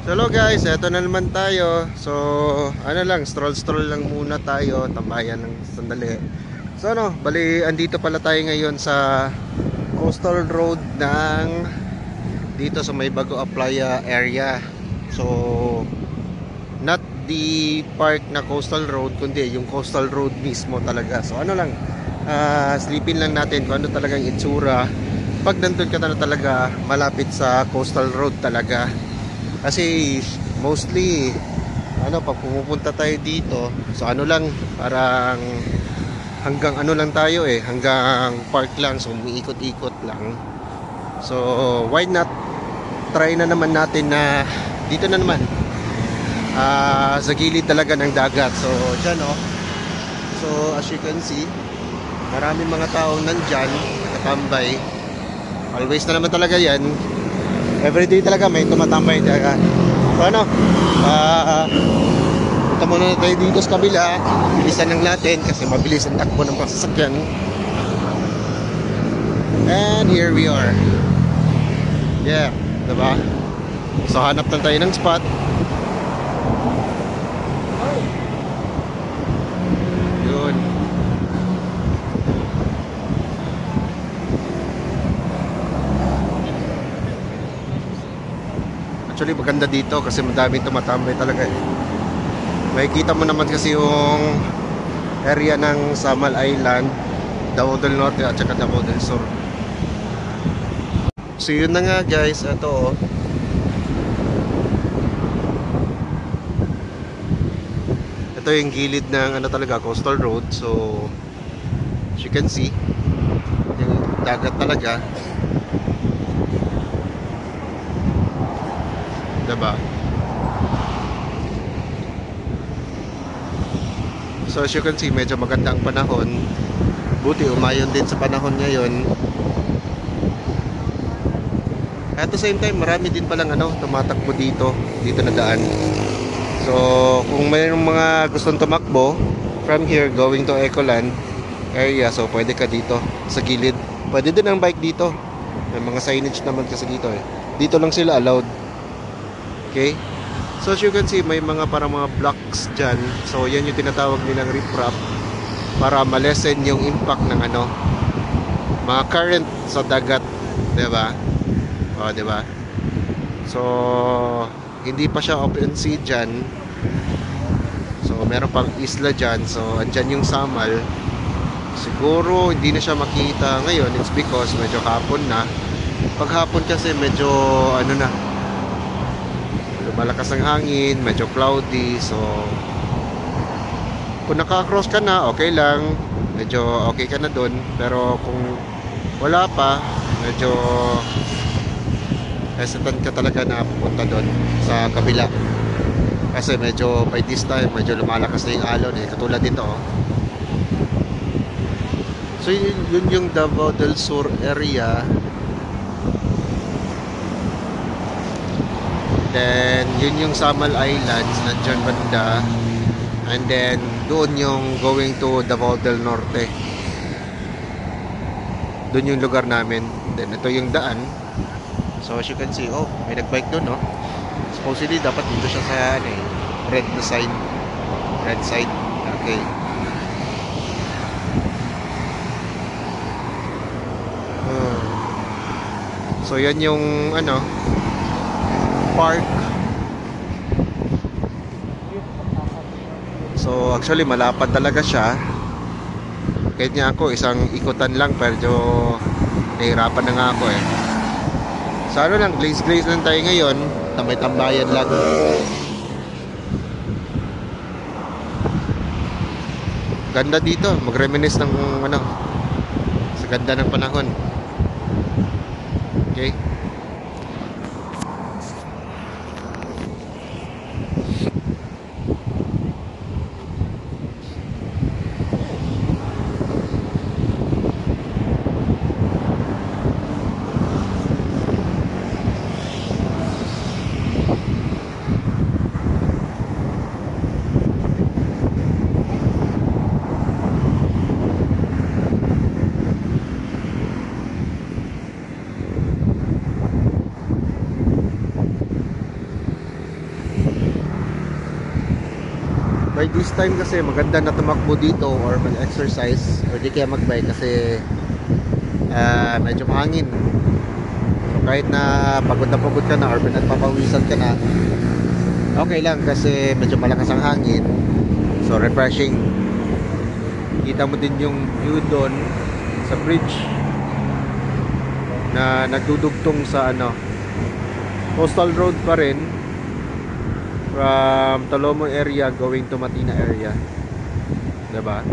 Hello guys, eto na naman tayo. So, ano lang, stroll lang muna tayo, tambayan ng sandali. So bali andito pala tayo ngayon sa coastal road ng dito sa may Bago Playa area. So, not the park na coastal road, kundi yung coastal road mismo talaga. So, ano lang, sleepin lang natin kung ano talagang itsura pag nandun ka na talaga malapit sa coastal road talaga. Kasi mostly pag pumupunta tayo dito, so ano lang, parang hanggang ano lang tayo hanggang park lang, so umiikot-ikot lang. So why not try na naman natin na dito na naman, sa gilid talaga ng dagat. So dyan so as you can see, maraming mga taong nandyan nakatambay. Always na naman talaga yan, everyday talaga may tumatambay talaga. So punta muna tayo dito sa kabila. Bilisan lang natin kasi mabilis ang takbo ng sasakyan. And here we are. Yeah, diba? So hanap lang tayo ng spot. Yun. Actually maganda dito kasi madaming tumatambay talaga Makikita mo naman kasi yung area ng Samal Island, Davao del Norte at saka Davao del Sur. So yun na nga guys, ito ito yung gilid ng talaga coastal road. So as you can see, yung dagat talaga, diba? So as you can see, medyo maganda ang panahon. Buti umayon din sa panahon ngayon. At the same time, marami din palang tumatakbo dito na daan. So kung mayroong mga gustong tumakbo from here going to Ecoland area, so pwede ka dito sa gilid. Pwede din ang bike dito. May mga signage naman kasi dito Dito lang sila allowed. Okay? So as you can see, may mga parang mga blocks dyan. So yan yung tinatawag nilang riprap para malesen yung impact ng mga current sa dagat, diba? Diba? So hindi pa siya open sea dyan. So meron pang isla dyan. So andyan yung Samal. Siguro hindi na siya makita ngayon. It's because medyo hapon na. Pag hapon kasi medyo malakas ang hangin, medyo cloudy. So kung naka-cross ka na, okay lang, medyo okay ka na dun. Pero kung wala pa, medyo hesitant ka talaga na pupunta dun sa kabila. Kasi medyo by this time, medyo lumalakas na yung alon katulad dito So yun yung Davao del Sur area. Then yun yung Samal Islands, nandyan banda. And then doon yung going to Davao del Norte. Doon yung lugar namin. Then ito yung daan. So as you can see, may nagbike doon Supposedly dapat dito siya sa red na sign. Red side. Okay. So yan yung park. So actually malapad talaga siya. Kahit nga ako isang ikutan lang, pero nahirapan na nga ako So lang, glaze lang tayo ngayon, tambay-tambayan lang. Ganda dito, mag-reminisce ng sa ganda ng panahon. Okay. by this time kasi maganda na tumakbo dito or mag-exercise or di kaya mag-bike kasi medyo mahangin. So kahit na pagod ka na or pinagpapawisan ka na, okay lang kasi medyo malakas ang hangin. So refreshing. Kita mo din yung view doon sa bridge na nagdudugtong sa coastal road pa rin from Talomo area going to Matina area, diba?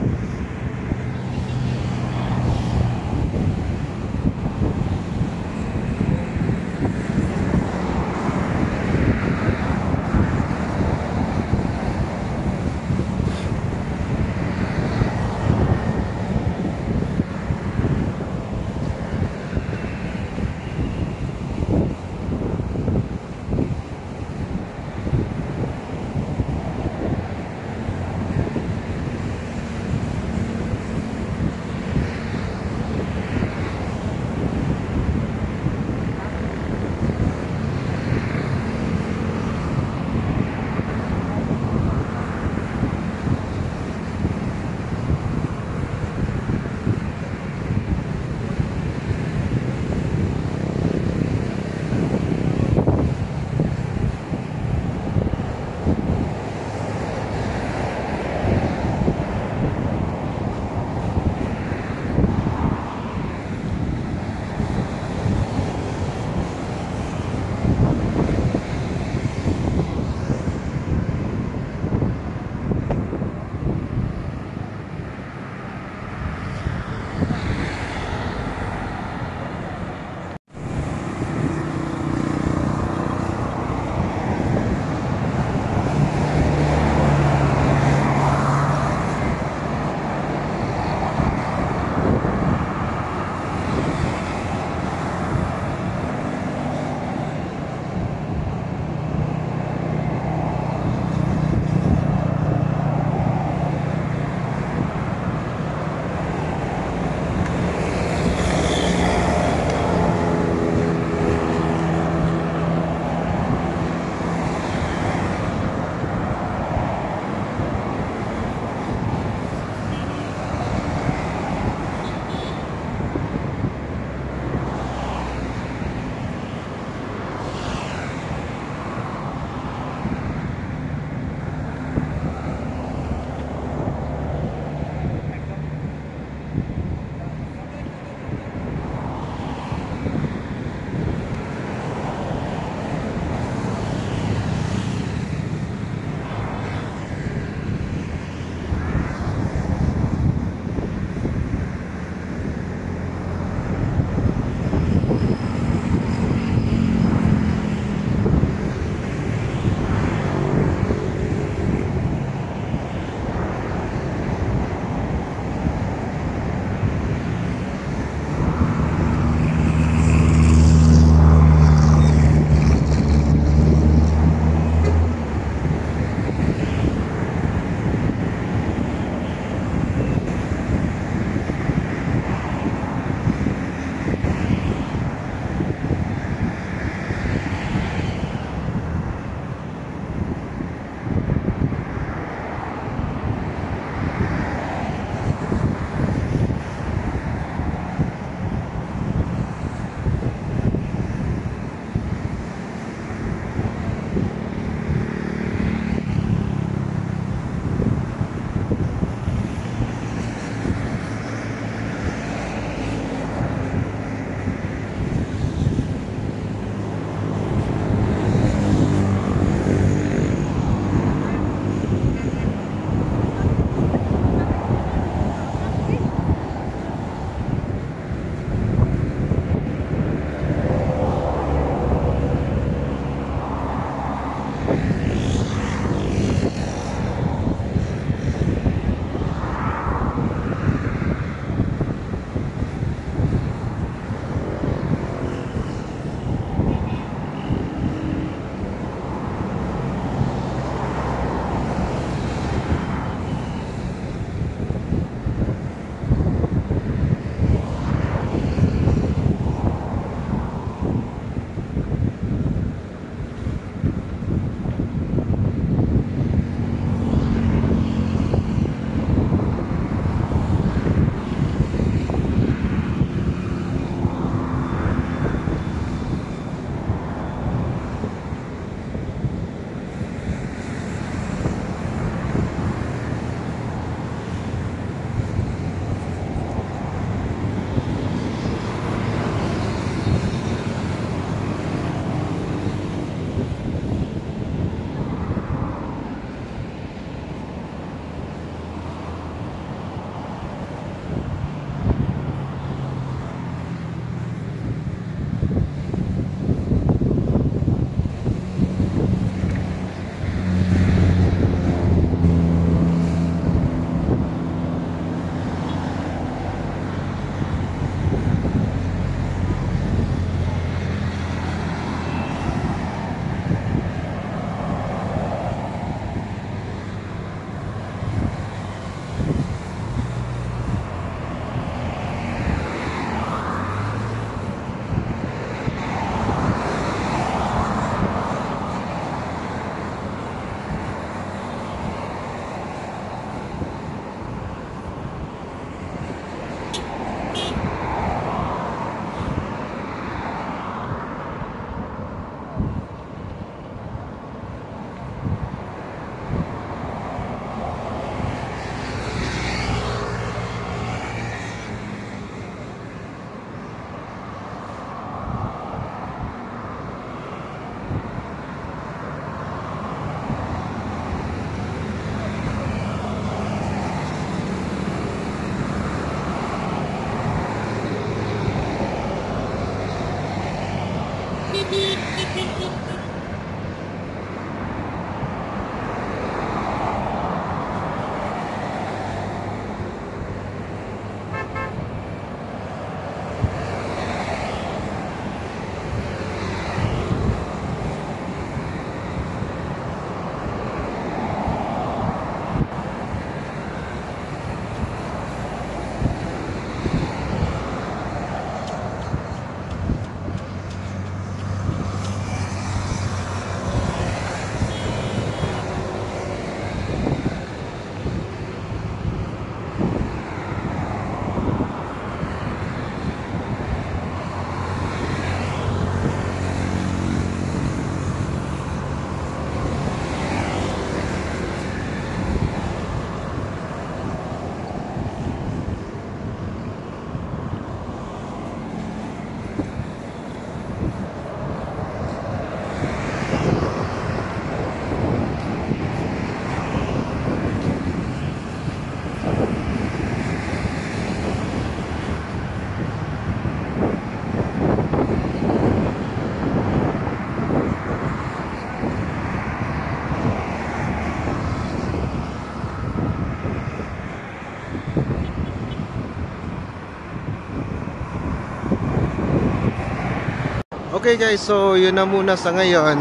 Okay guys, so yun na muna sa ngayon.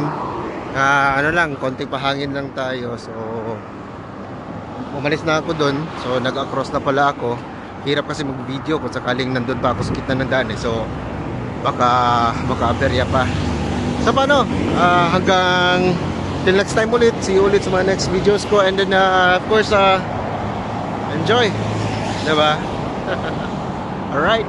Ano lang, konting pahangin lang tayo. So umalis na ako doon. So nag-across na pala ako. Hirap kasi mag-video kung sakaling nandun pa ako sa gitna ng daan So baka maka-aberya pa. So paano? Hanggang till next time ulit. See you ulit sa mga next videos ko. And then of course enjoy. Diba? Alright.